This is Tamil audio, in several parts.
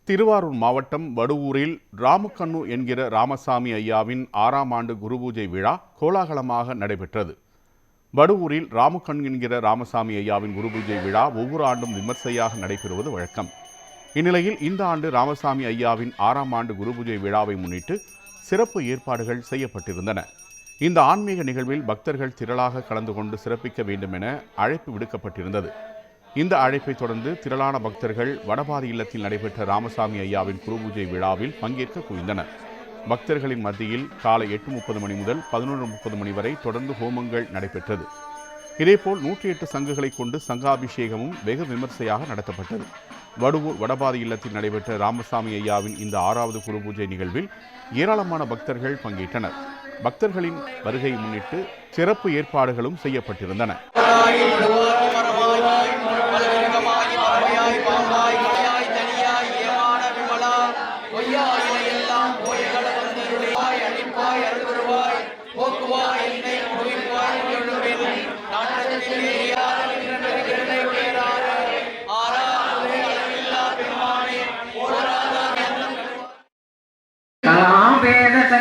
திருவாரூர் மாவட்டம் வடுவூரில் ராமுக்கண்ணு என்கிற ராமசாமி ஐயாவின் 6ஆம் ஆண்டு குருபூஜை விழா கோலாகலமாக நடைபெற்றது. வடுவூரில் ராமுக்கண்ணு என்கிற ராமசாமி ஐயாவின் குருபூஜை விழா ஒவ்வொரு ஆண்டும் விமர்சையாக நடைபெறுவது வழக்கம். இந்நிலையில் இந்த ஆண்டு ராமசாமி ஐயாவின் 6ஆம் ஆண்டு குருபூஜை விழாவை முன்னிட்டு சிறப்பு ஏற்பாடுகள் செய்யப்பட்டிருந்தன. இந்த ஆன்மீக நிகழ்வில் பக்தர்கள் திரளாக கலந்து கொண்டு சிறப்பிக்க வேண்டும் என அழைப்பு விடுக்கப்பட்டிருந்தது. இந்த அழைப்பை தொடர்ந்து திரளான பக்தர்கள் வடபாதி இல்லத்தில் நடைபெற்ற ராமசாமி ஐயாவின் குருபூஜை விழாவில் பங்கேற்க குவிந்தனர். பக்தர்களின் மத்தியில் காலை 8:30 மணி முதல் 11:30 மணி வரை தொடர்ந்து ஹோமங்கள் நடைபெற்றது. இதேபோல் 108 சங்குகளை கொண்டு சங்காபிஷேகமும் வெகு விமர்சையாக நடத்தப்பட்டது. வடுவூர் வடபாதி இல்லத்தில் நடைபெற்ற ராமசாமி ஐயாவின் இந்த 6வது குருபூஜை நிகழ்வில் ஏராளமான பக்தர்கள் பங்கேற்றனர். பக்தர்களின் வருகையை முன்னிட்டு சிறப்பு ஏற்பாடுகளும் செய்யப்பட்டிருந்தன.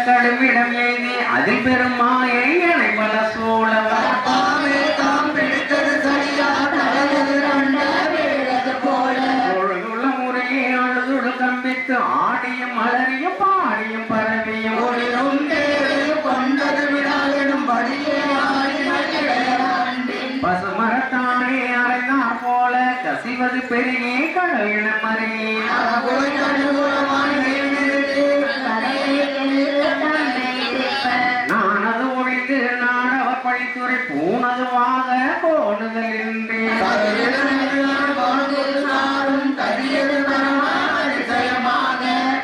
கடுமிடம் எழுதி அதில் பெரும் மாயை பல சோழமே தாம் பிடித்தது சரியானதுள்ள முறையை அழுதுடு கம்பித்து ஆடியும் அலறியும் பாடியும் பரவியும் கொண்டது விழாவிடும் பசுமரத்தானே அறைந்தார் போல கசிவது பெருகே கடல் என மறையே பழித்துறை பூனதுவாக கோணுதலின்றே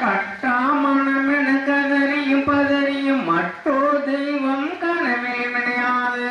கட்டாமணமென கதறியும் பதறியும் மட்டோ தெய்வம் கனவே வினையாது.